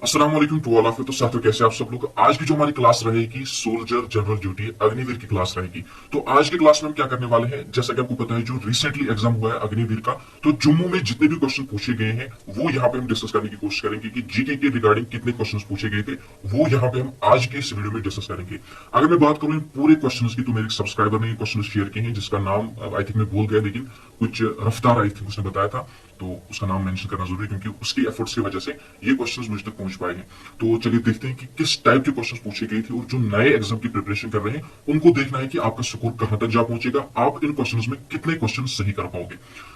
अस्सलाम वालेकुम to all of you. तो साथियों, कैसे आप सब लोग। आज की जो हमारी क्लास रहेगी सोल्जर जनरल ड्यूटी अग्निवीर की क्लास रहेगी। तो आज की क्लास में हम क्या करने वाले हैं, जैसा कि आपको पता है जो रिसेंटली एग्जाम हुआ है अग्निवीर का, तो जम्मू में जितने भी क्वेश्चन पूछे गए हैं वो यहाँ पे हम डिस्कस करने की कोशिश करेंगे कि जीके के रिगार्डिंग कितने क्वेश्चन पूछे गए थे, वो यहाँ पे हम आज के इस वीडियो में डिस्कस करेंगे। अगर मैं बात करूं इन पूरे क्वेश्चन की, तो मेरे सब्सक्राइबर ने क्वेश्चन शेयर किए हैं जिसका नाम आई थिंक मैं भूल गया, लेकिन कुछ रफ्तार आई थिंक उसने बताया था, तो उसका नाम मेंशन करना जरूरी है क्योंकि उसके एफर्ट्स की वजह से ये क्वेश्चंस मुझ तक पहुंच पाए हैं। तो चलिए देखते हैं कि किस टाइप के क्वेश्चंस पूछे गए थे, और जो नए एग्जाम की प्रिपरेशन कर रहे हैं उनको देखना है कि आपका स्कोर कहां तक जा पहुंचेगा, आप इन क्वेश्चंस में कितने क्वेश्चन सही कर पाओगे।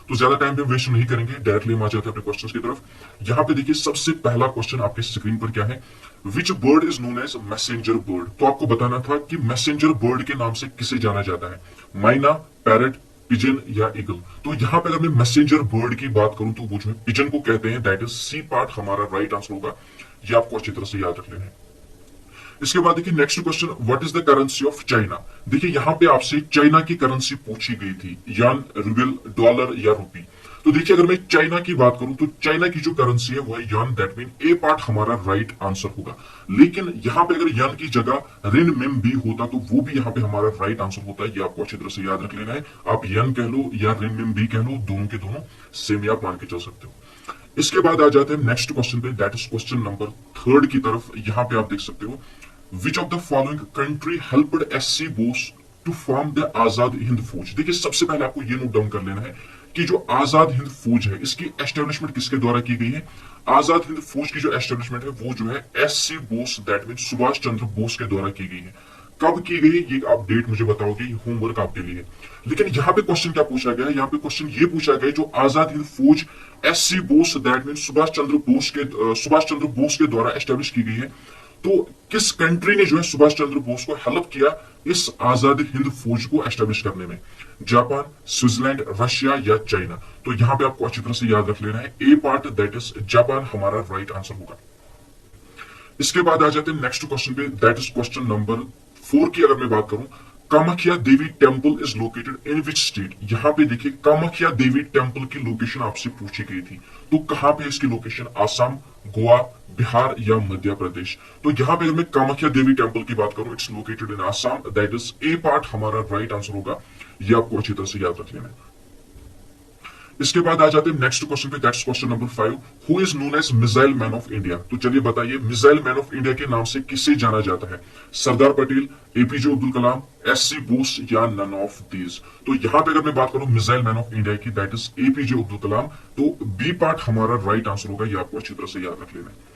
तो ज्यादा टाइम पे वेस्ट नहीं करेंगे, डायरेक्टली हम आ जाते हैं अपने क्वेश्चन की तरफ। यहाँ पे देखिए सबसे पहला क्वेश्चन आपके स्क्रीन पर क्या है, which bird is known as messenger bird. तो आपको बताना था कि मैसेंजर बर्ड के नाम से किसे जाना जाता है, माइना, पैरट, पिजन या ईगल। तो यहाँ पे अगर मैं मैसेंजर बर्ड की बात करूं तो वो जो है पिजन को कहते हैं, दैट इज सी पार्ट हमारा राइट आंसर होगा। ये आपको अच्छी तरह से याद रख लेना है। इसके बाद देखिए next question, what is the currency of China. देखिए यहाँ पे आपसे चाइना की करेंसी पूछी गई थी, यान, रूबल, डॉलर या रुपी। तो देखिए अगर मैं चाइना की बात करूं तो चाइना की जो करेंसी है वो है यान, दैट मीन ए पार्ट हमारा राइट आंसर होगा। लेकिन यहाँ पे अगर यान की जगह रिन मिम भी होता तो वो भी यहाँ पे हमारा राइट आंसर होता है। ये आपको अच्छी तरह से याद रख लेना है। आप यन कह लो या रिन मिम भी कह लो, दोनों के दोनों सेम ही आप मान के चल सकते हो। इसके बाद आ जाते हैं नेक्स्ट क्वेश्चन पे, that is question number third की तरफ। यहाँ पे आप देख सकते हो, which of the following country helped SC Bose to form the Azad Hind Fauj. देखिए सबसे पहले आपको ये नोट डाउन कर लेना है कि जो आजाद हिंद फौज है इसकी एस्टेब्लिशमेंट किसके द्वारा की गई है। आजाद हिंद फौज की जो एस्टेब्लिशमेंट है वो जो है SC Bose, that mean Subhash Chandra Bose के द्वारा की गई है। कब की गई ये आप डेट मुझे बताओगे, ये होमवर्क आपके लिए। लेकिन यहाँ पे क्वेश्चन क्या पूछा गया है, यहाँ पे क्वेश्चन ये पूछा गया जो Azad Hind Fauj SC Bose, that mean Subhash Chandra Bose के द्वारा एस्टेब्लिश की गई है। तो किस कंट्री ने जो है सुभाष चंद्र बोस को हेल्प किया इस आजाद हिंद फौज को एस्टेब्लिश करने में, जापान, स्विट्जरलैंड, रशिया या चाइना। तो यहां पे आपको अच्छी तरह से याद रख लेना है, A part that is Japan हमारा राइट आंसर होगा। इसके बाद आ जाते हैं नेक्स्ट क्वेश्चन पे, दैट इज क्वेश्चन नंबर 4 की अगर मैं बात करूं, Kamakhya Devi temple is located in which state. यहाँ पे देखिए कामाख्या देवी टेम्पल की लोकेशन आपसे पूछी गई थी, तो कहां पे इसकी लोकेशन, आसाम, गोवा, बिहार या मध्य प्रदेश। तो यहाँ पे अगर मैं कामाख्या देवी टेम्पल की बात करूं, it's located in Assam, that is a part हमारा राइट आंसर होगा। ये आपको अच्छी तरह से याद रख लेना है। इसके बाद आ जाते हैं नेक्स्ट क्वेश्चन पे, that's question number 5, who is known as missile man of India. तो चलिए बताइए मिसाइल मैन ऑफ इंडिया के नाम से किसे जाना जाता है, सरदार पटेल, एपीजे अब्दुल कलाम, एससी बोस या नन ऑफ दीज। तो यहां पे अगर मैं बात करूं मिसाइल मैन ऑफ इंडिया की, that is APJ Abdul Kalam. तो बी पार्ट हमारा राइट आंसर होगा, ये आपको अच्छी तरह से याद रख लेना है।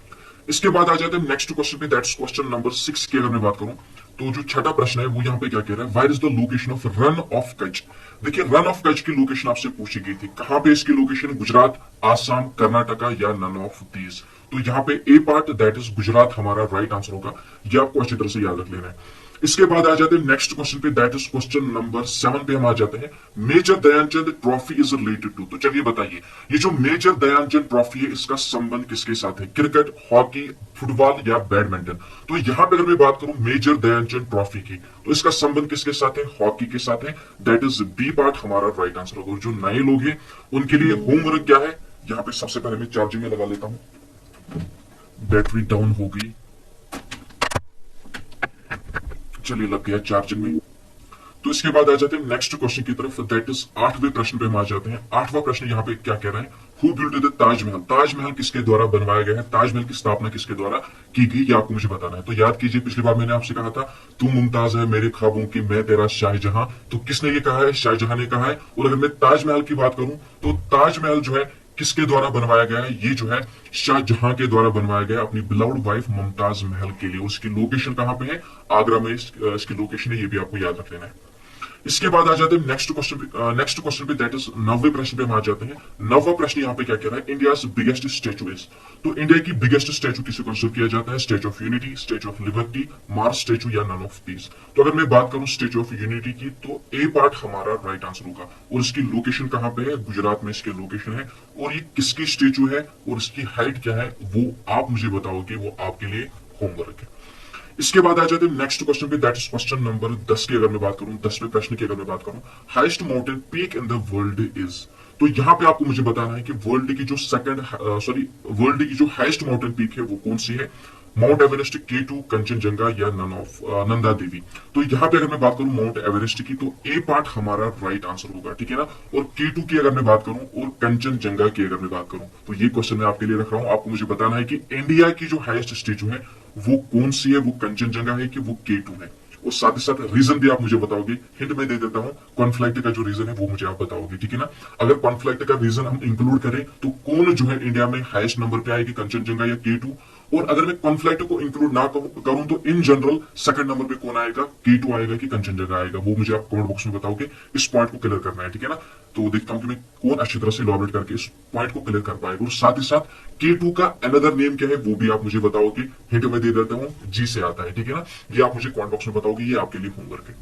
इसके बाद आ जाते हैं नेक्स्ट क्वेश्चन पे, दैट्स क्वेश्चन नंबर 6 की अगर मैं बात करूं तो जो छठा प्रश्न है वो यहाँ पे क्या कह रहा है, where is the location of Rann of Kutch. देखिए रन ऑफ कच्छ की लोकेशन आपसे पूछी गई थी, कहां पे इसकी लोकेशन, गुजरात, आसाम, कर्नाटका या नन ऑफ दीज। तो यहाँ पे ए पार्ट दैट इज गुजरात हमारा राइट आंसर होगा। ये आपको अच्छी तरह से याद रख लेना है। इसके बाद आ जाते हैं नेक्स्ट क्वेश्चन पे, दैट इज क्वेश्चन नंबर 7 पे हम आ जाते हैं, major Dhyanchand trophy is related to. तो चलिए बताइए ये जो मेजर दयानचंद ट्रॉफी है इसका संबंध किसके साथ है, क्रिकेट, हॉकी, फुटबॉल या बैडमिंटन। तो यहां पे अगर मैं बात करूं मेजर दयानचंद ट्रॉफी की, तो इसका संबंध किसके साथ है, हॉकी के साथ है, दैट इज बी पार्ट हमारा राइट आंसर होगा। जो नए लोग हैं उनके लिए होमवर्क क्या है, यहाँ पे सबसे पहले मैं चार्जिंग में लगा लेता हूं, बैटरी डाउन हो गई, चलिए लग गया चार्जिंग में। तो इसके बाद आ जाते हैं नेक्स्ट क्वेश्चन की तरफ, दैट इज 8वें प्रश्न पे हम आ जाते हैं। 8वां प्रश्न यहाँ पे क्या कह रहा है, who built the Taj Mahal. Taj Mahal किसके द्वारा बनवाया गया है, ताजमहल की स्थापना किसके द्वारा की गई, ये आपको मुझे बताना है। तो याद कीजिए पिछली बार मैंने आपसे कहा था तू मुमताज है मेरे ख्वाबों की, मैं तेरा शाहजहां। तो किसने ये कहा है, शाहजहां ने कहा है। और अगर मैं ताजमहल की बात करूं तो ताजमहल जो है किसके द्वारा बनवाया गया है, ये जो है शाहजहां के द्वारा बनवाया गया अपनी बिलाउड वाइफ मुमताज महल के लिए। उसकी लोकेशन कहां पे है, आगरा में इसकी लोकेशन है, ये भी आपको याद रख लेना है। इसके बाद आ जाते हैं नेक्स्ट क्वेश्चन पे, दैट इज 9वें प्रश्न पे हम आ जाते हैं। 9वां प्रश्न यहाँ पे क्या कह रहा है, इंडिया बिगेस्ट स्टैचू इज। तो इंडिया की बिगेस्ट स्टैचू किसे कंसिडर किया जाता है, statue of unity, statue of liberty, Mars statue या नन ऑफ दीज। तो अगर मैं बात करूं स्टैचू ऑफ यूनिटी की, तो ए पार्ट हमारा राइट आंसर होगा। और इसकी लोकेशन कहां पे है, गुजरात में इसकी लोकेशन है। और ये किसकी स्टैचू है और इसकी हाइट क्या है वो आप मुझे बताओगे, वो आपके लिए होमवर्क है। इसके बाद आ जाते हैं नेक्स्ट क्वेश्चन पे, दैट इज क्वेश्चन नंबर 10 की अगर मैं बात करूं, 10वें प्रश्न की अगर मैं बात करूं, highest mountain peak in the world is. तो यहाँ पे आपको मुझे बताना है कि वर्ल्ड की जो हाईएस्ट माउंटेन पीक है वो कौन सी है, माउंट एवरेस्ट, K2, कंचनजंगा या नंदा देवी। तो यहाँ पे अगर मैं बात करूं माउंट एवरेस्ट की, तो ए पार्ट हमारा राइट आंसर होगा, ठीक है ना। और K2 की अगर मैं बात करूं और कंचनजंगा की अगर मैं बात करूं, तो ये क्वेश्चन मैं आपके लिए रख रहा हूं। आपको मुझे बताना है कि इंडिया की जो हाईएस्ट स्टेचू है वो कौन सी है, वो कंचनजंगा है कि वो K2 है। और साथ ही साथ रीजन भी आप मुझे बताओगे, हिंट मैं दे देता हूं, कॉन्फ्लाइट का जो रीजन है वो मुझे आप बताओगे, ठीक है ना। अगर कॉन्फ्लाइट का रीजन हम इंक्लूड करें तो कौन जो है इंडिया में हाईएस्ट नंबर पे आएगी, कंचनजंगा या K2। और अगर मैं कॉन्फ्लाइट को इंक्लूड ना करूं तो इन जनरल सेकंड नंबर पे कौन आएगा, K2 आएगा कि कंचनजंगा आएगा, वो मुझे आप कमेंट बॉक्स में बताओगे। इस पॉइंट को क्लियर करना है, ठीक है ना। तो देखता हूं कि मैं कौन अच्छी तरह से इलैबोरेट करके इस पॉइंट को क्लियर कर पाएगा। और साथ ही साथ K2 का अनदर नेम क्या है वो भी आप मुझे बताओगे। हिंट मैं दे देता हूं, जी से आता है, ठीक है ना। ये आप मुझे कमेंट बॉक्स में बताओगे, ये आपके लिए होमवर्क है।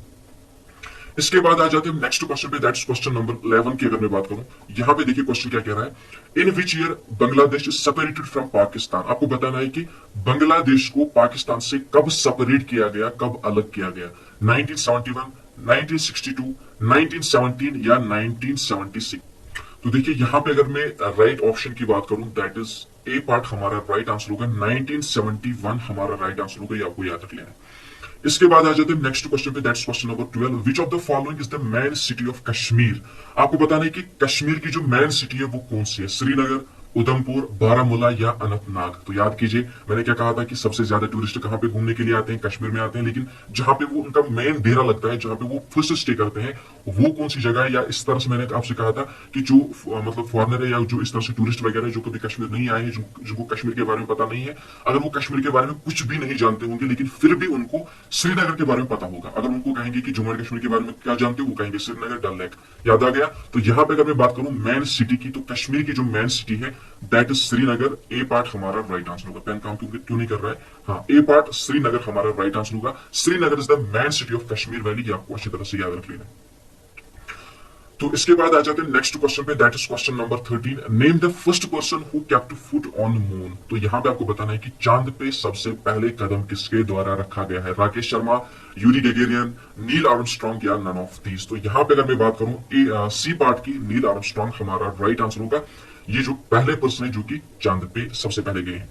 इसके बाद आ जाते हैं नेक्स्ट क्वेश्चन पे, दैट्स क्वेश्चन नंबर 11 की अगर मैं बात करूं। यहां पे देखिए क्वेश्चन क्या कह रहा है, in which year Bangladesh separated from Pakistan. आपको बताना है कि बांग्लादेश को पाकिस्तान से कब सेपरेट किया गया, कब अलग किया गया, 1971, 1962, 1917 या 1976। तो देखिए यहां पे अगर मैं राइट ऑप्शन की बात करूं, दैट इज ए पार्ट हमारा राइट आंसर होगा, 1971 हमारा राइट आंसर होगा, ये आपको याद रख लेना है। इसके बाद आ जाते हैं नेक्स्ट क्वेश्चन पे, that's question number 12, which of the following is the main city of Kashmir. आपको बताना है कि कश्मीर की जो मेन सिटी है वो कौन सी है, श्रीनगर, उधमपुर, बारामूला या अनंतनाग। तो याद कीजिए मैंने क्या कहा था कि सबसे ज्यादा टूरिस्ट कहां पे घूमने के लिए आते हैं, कश्मीर में आते हैं, लेकिन जहां पे वो उनका मेन डेरा लगता है, जहां पे वो फर्स्ट स्टे करते हैं, वो कौन सी जगह है। या इस तरह से मैंने आपसे कहा था कि जो मतलब फॉरनर है या जो इस तरह से टूरिस्ट वगैरह है जो कभी कश्मीर नहीं आए हैं, जिनको कश्मीर के बारे में पता नहीं है, अगर वो कश्मीर के बारे में कुछ भी नहीं जानते होंगे लेकिन फिर भी उनको श्रीनगर के बारे में पता होगा। अगर उनको कहेंगे कि जम्मू एंड कश्मीर के बारे में क्या जानते हो, वो कहेंगे श्रीनगर, डल लेक। याद आ गया। तो यहां पे अगर मैं बात करूं मेन सिटी की, तो कश्मीर की जो मेन सिटी है that is Srinagar. A part हमारा राइट आंसर होगा। पेन काम क्यों नहीं कर रहा है, हाँ, ए पार्ट श्रीनगर हमारा राइट आंसर होगा। Srinagar is the main city of Kashmir valley, आपको अच्छी तरह से याद रख लेना। तो इसके बाद आ जाते हैं नेक्स्ट क्वेश्चन पे, that is question number 13, name the first person who kept foot on moon. तो यहां पे आपको बताना है कि चांद पे सबसे पहले कदम किसके द्वारा रखा गया है, Rakesh Sharma, Yuri Gagarin, Neil Armstrong या नन ऑफ दीज। तो यहां पे अगर मैं बात करूं सी पार्ट की, नील आर्मस्ट्रॉन्ग हमारा राइट आंसर होगा। ये जो पहले पर्सन है जो कि चांद पे सबसे पहले गए हैं।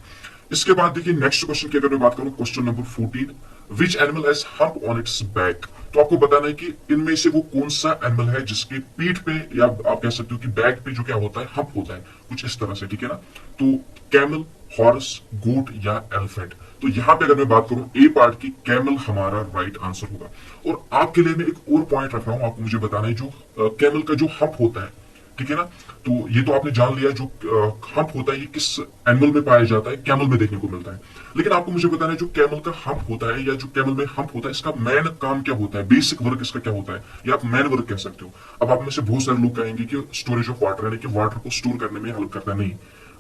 इसके बाद देखिए नेक्स्ट क्वेश्चन की अगर मैं बात करूं, question number 14, which animal has hump on it's back. तो आपको बताना है कि इनमें से वो कौन सा एनिमल है जिसके पीठ पे या आप कह सकते हो कि बैक पे जो क्या होता है, हम्प होता है कुछ इस तरह से, ठीक है ना। तो कैमल, हॉर्स, गोट या एलिफेंट। तो यहां पे अगर मैं बात करूं ए पार्ट की, कैमल हमारा राइट आंसर होगा। और आपके लिए मैं एक और पॉइंट रख रहा हूं, आपको मुझे बताना है जो कैमल का जो हम्प होता है, ठीक है ना। तो ये तो आपने जान लिया जो हम्प होता है ये किस एनिमल में पाया जाता है, कैमल में देखने को मिलता है। लेकिन आपको मुझे बताना है जो कैमल का हम्प होता है या जो कैमल में हम्प होता है, इसका मेन काम क्या होता है, बेसिक वर्क इसका क्या होता है, या आप मेन वर्क कह सकते हो। अब आप में से बहुत सारे लोग कहेंगे कि स्टोरेज ऑफ वाटर, यानी कि वाटर को स्टोर करने में हेल्प करता है। नहीं,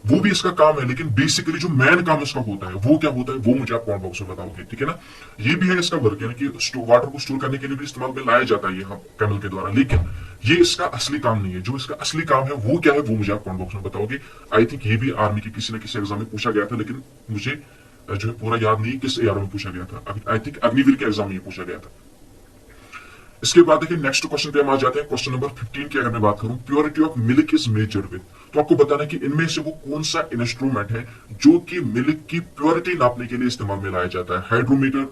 वो भी इसका काम है, लेकिन बेसिकली जो मेन काम इसका होता है वो क्या होता है, वो मुझे आप कमेंट बॉक्स में बताओगे, ठीक है ना। ये भी है इसका वर्क, यानी कि वाटर को स्टोर करने के लिए भी इस्तेमाल में लाया जाता है ये कैमल के द्वारा, लेकिन ये इसका असली काम नहीं है। जो इसका असली काम है वो क्या है, वो मुझे आप कमेंट बॉक्स में बताओगे। आई थिंक ये भी आर्मी के किसी न किसी एग्जाम में पूछा गया था, लेकिन मुझे जो है पूरा याद नहीं किस एआर में पूछा गया था। आई थिंक अग्निवीर के एग्जाम में ये पूछा गया था। इसके बाद देखिए नेक्स्ट क्वेश्चन पे हम आ जाते हैं, क्वेश्चन नंबर 15 की अगर मैं बात करूं, purity of milk is measured with. तो आपको बताना है कि इनमें से वो कौन सा इंस्ट्रूमेंट है जो कि मिल्क की प्योरिटी नापने के लिए इस्तेमाल में लाया जाता है, हाइड्रोमीटर,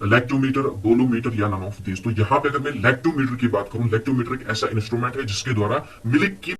लैक्टोमीटर, बोलोमीटर या नन ऑफ दिस। तो यहां पे अगर मैं लैक्टोमीटर की बात करूं, लैक्टोमीटर एक ऐसा इंस्ट्रूमेंट है जिसके द्वारा मिल्क की